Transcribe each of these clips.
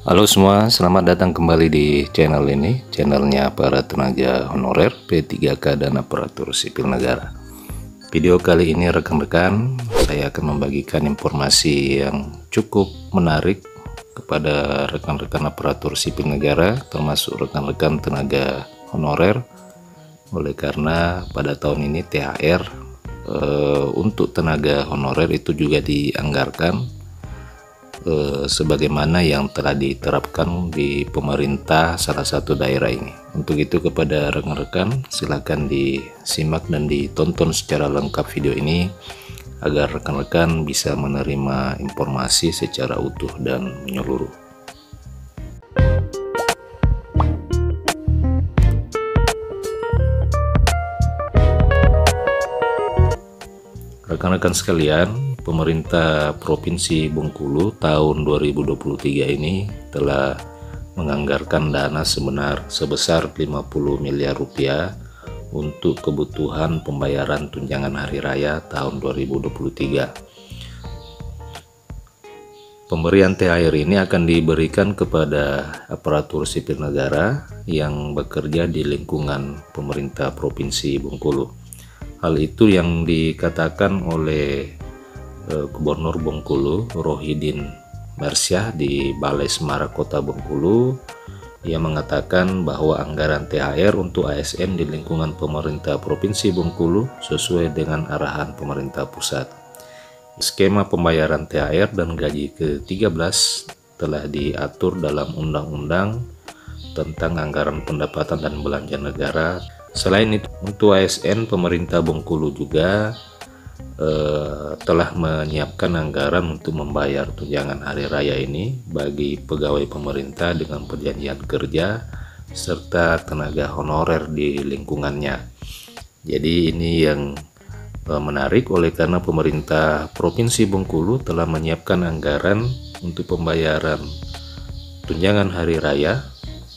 Halo semua, selamat datang kembali di channel ini, channelnya para tenaga honorer P3K dan aparatur sipil negara. Video kali ini rekan-rekan, saya akan membagikan informasi yang cukup menarik kepada rekan-rekan aparatur sipil negara, termasuk rekan-rekan tenaga honorer. Oleh karena pada tahun ini THR untuk tenaga honorer itu juga dianggarkan sebagaimana yang telah diterapkan di pemerintah salah satu daerah ini. Untuk itu kepada rekan-rekan silakan disimak dan ditonton secara lengkap video ini agar rekan-rekan bisa menerima informasi secara utuh dan menyeluruh. Rekan-rekan sekalian, pemerintah Provinsi Bengkulu tahun 2023 ini telah menganggarkan dana sebesar 50 miliar rupiah untuk kebutuhan pembayaran tunjangan hari raya tahun 2023. Pemberian THR ini akan diberikan kepada aparatur sipil negara yang bekerja di lingkungan pemerintah Provinsi Bengkulu. Hal itu yang dikatakan oleh Gubernur Bengkulu Rohidin Mersyah di Balai Semara Kota Bengkulu. Ia mengatakan bahwa anggaran THR untuk ASN di lingkungan pemerintah Provinsi Bengkulu sesuai dengan arahan pemerintah pusat. Skema pembayaran THR dan gaji ke-13 telah diatur dalam Undang-Undang tentang Anggaran Pendapatan dan Belanja Negara. Selain itu, untuk ASN, pemerintah Bengkulu juga telah menyiapkan anggaran untuk membayar tunjangan hari raya ini bagi pegawai pemerintah dengan perjanjian kerja serta tenaga honorer di lingkungannya. Jadi ini yang menarik oleh karena pemerintah Provinsi Bengkulu telah menyiapkan anggaran untuk pembayaran tunjangan hari raya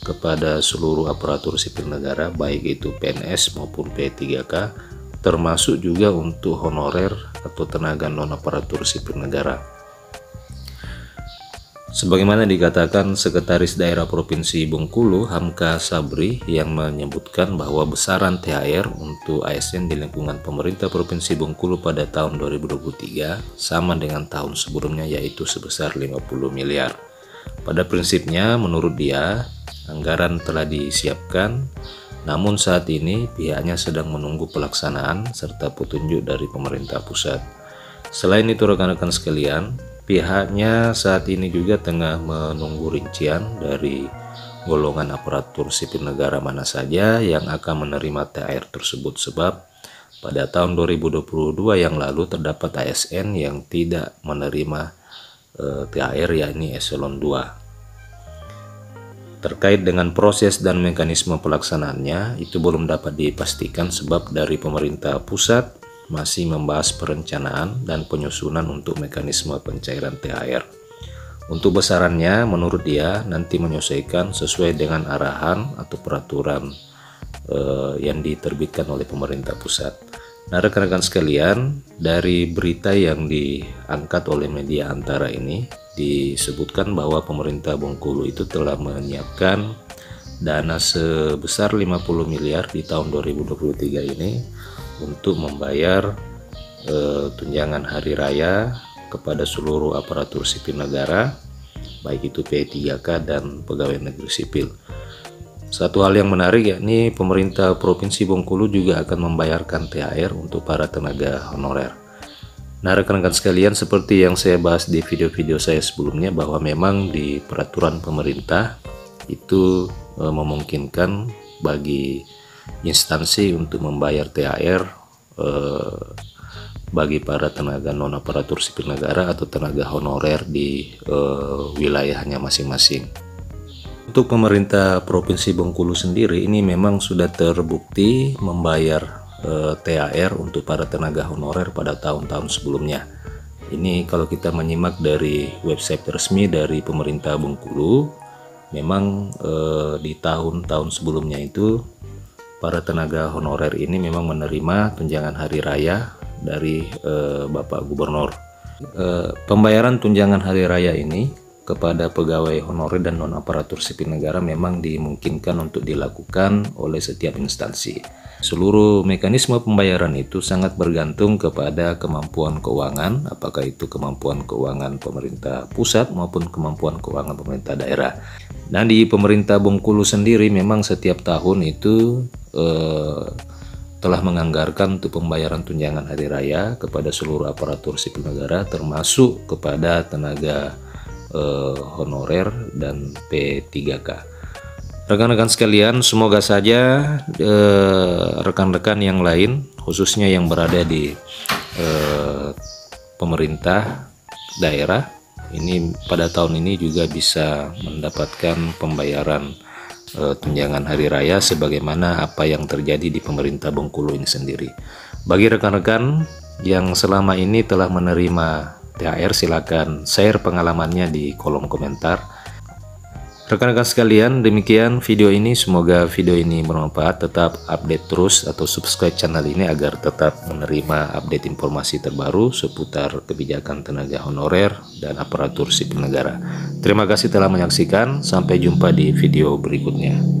kepada seluruh aparatur sipil negara, baik itu PNS maupun P3K, termasuk juga untuk honorer atau tenaga non aparatur sipil negara. Sebagaimana dikatakan Sekretaris Daerah Provinsi Bengkulu Hamka Sabri yang menyebutkan bahwa besaran THR untuk ASN di lingkungan pemerintah Provinsi Bengkulu pada tahun 2023 sama dengan tahun sebelumnya, yaitu sebesar 50 miliar. Pada prinsipnya menurut dia anggaran telah disiapkan, namun saat ini pihaknya sedang menunggu pelaksanaan serta petunjuk dari pemerintah pusat. Selain itu rekan-rekan sekalian, pihaknya saat ini juga tengah menunggu rincian dari golongan aparatur sipil negara mana saja yang akan menerima THR tersebut, sebab pada tahun 2022 yang lalu terdapat ASN yang tidak menerima THR, yakni eselon 2. Terkait dengan proses dan mekanisme pelaksanaannya itu belum dapat dipastikan sebab dari pemerintah pusat masih membahas perencanaan dan penyusunan untuk mekanisme pencairan THR. Untuk besarannya menurut dia nanti menyesuaikan sesuai dengan arahan atau peraturan yang diterbitkan oleh pemerintah pusat. Nah rekan-rekan sekalian, dari berita yang diangkat oleh media Antara ini disebutkan bahwa pemerintah Bengkulu itu telah menyiapkan dana sebesar 50 miliar di tahun 2023 ini untuk membayar tunjangan hari raya kepada seluruh aparatur sipil negara, baik itu P3K dan pegawai negeri sipil. Satu hal yang menarik yakni pemerintah Provinsi Bengkulu juga akan membayarkan THR untuk para tenaga honorer. Nah rekan-rekan sekalian, seperti yang saya bahas di video-video saya sebelumnya bahwa memang di peraturan pemerintah itu memungkinkan bagi instansi untuk membayar THR bagi para tenaga non aparatur sipil negara atau tenaga honorer di wilayahnya masing-masing. Untuk pemerintah Provinsi Bengkulu sendiri ini memang sudah terbukti membayar THR untuk para tenaga honorer pada tahun-tahun sebelumnya. Ini kalau kita menyimak dari website resmi dari pemerintah Bengkulu, memang di tahun-tahun sebelumnya itu para tenaga honorer ini memang menerima tunjangan hari raya dari Bapak Gubernur. Pembayaran tunjangan hari raya ini kepada pegawai honorer dan non-aparatur sipil negara memang dimungkinkan untuk dilakukan oleh setiap instansi. Seluruh mekanisme pembayaran itu sangat bergantung kepada kemampuan keuangan, apakah itu kemampuan keuangan pemerintah pusat maupun kemampuan keuangan pemerintah daerah. Dan di pemerintah Bengkulu sendiri memang setiap tahun itu telah menganggarkan untuk pembayaran tunjangan hari raya kepada seluruh aparatur sipil negara, termasuk kepada tenaga honorer dan P3K. Rekan-rekan sekalian, semoga saja rekan-rekan yang lain, khususnya yang berada di pemerintah daerah, ini pada tahun ini juga bisa mendapatkan pembayaran tunjangan hari raya sebagaimana apa yang terjadi di pemerintah Bengkulu ini sendiri. Bagi rekan-rekan yang selama ini telah menerima THR, silakan share pengalamannya di kolom komentar. Rekan-rekan sekalian, demikian video ini, semoga video ini bermanfaat. Tetap update terus atau subscribe channel ini agar tetap menerima update informasi terbaru seputar kebijakan tenaga honorer dan aparatur sipil negara. Terima kasih telah menyaksikan, sampai jumpa di video berikutnya.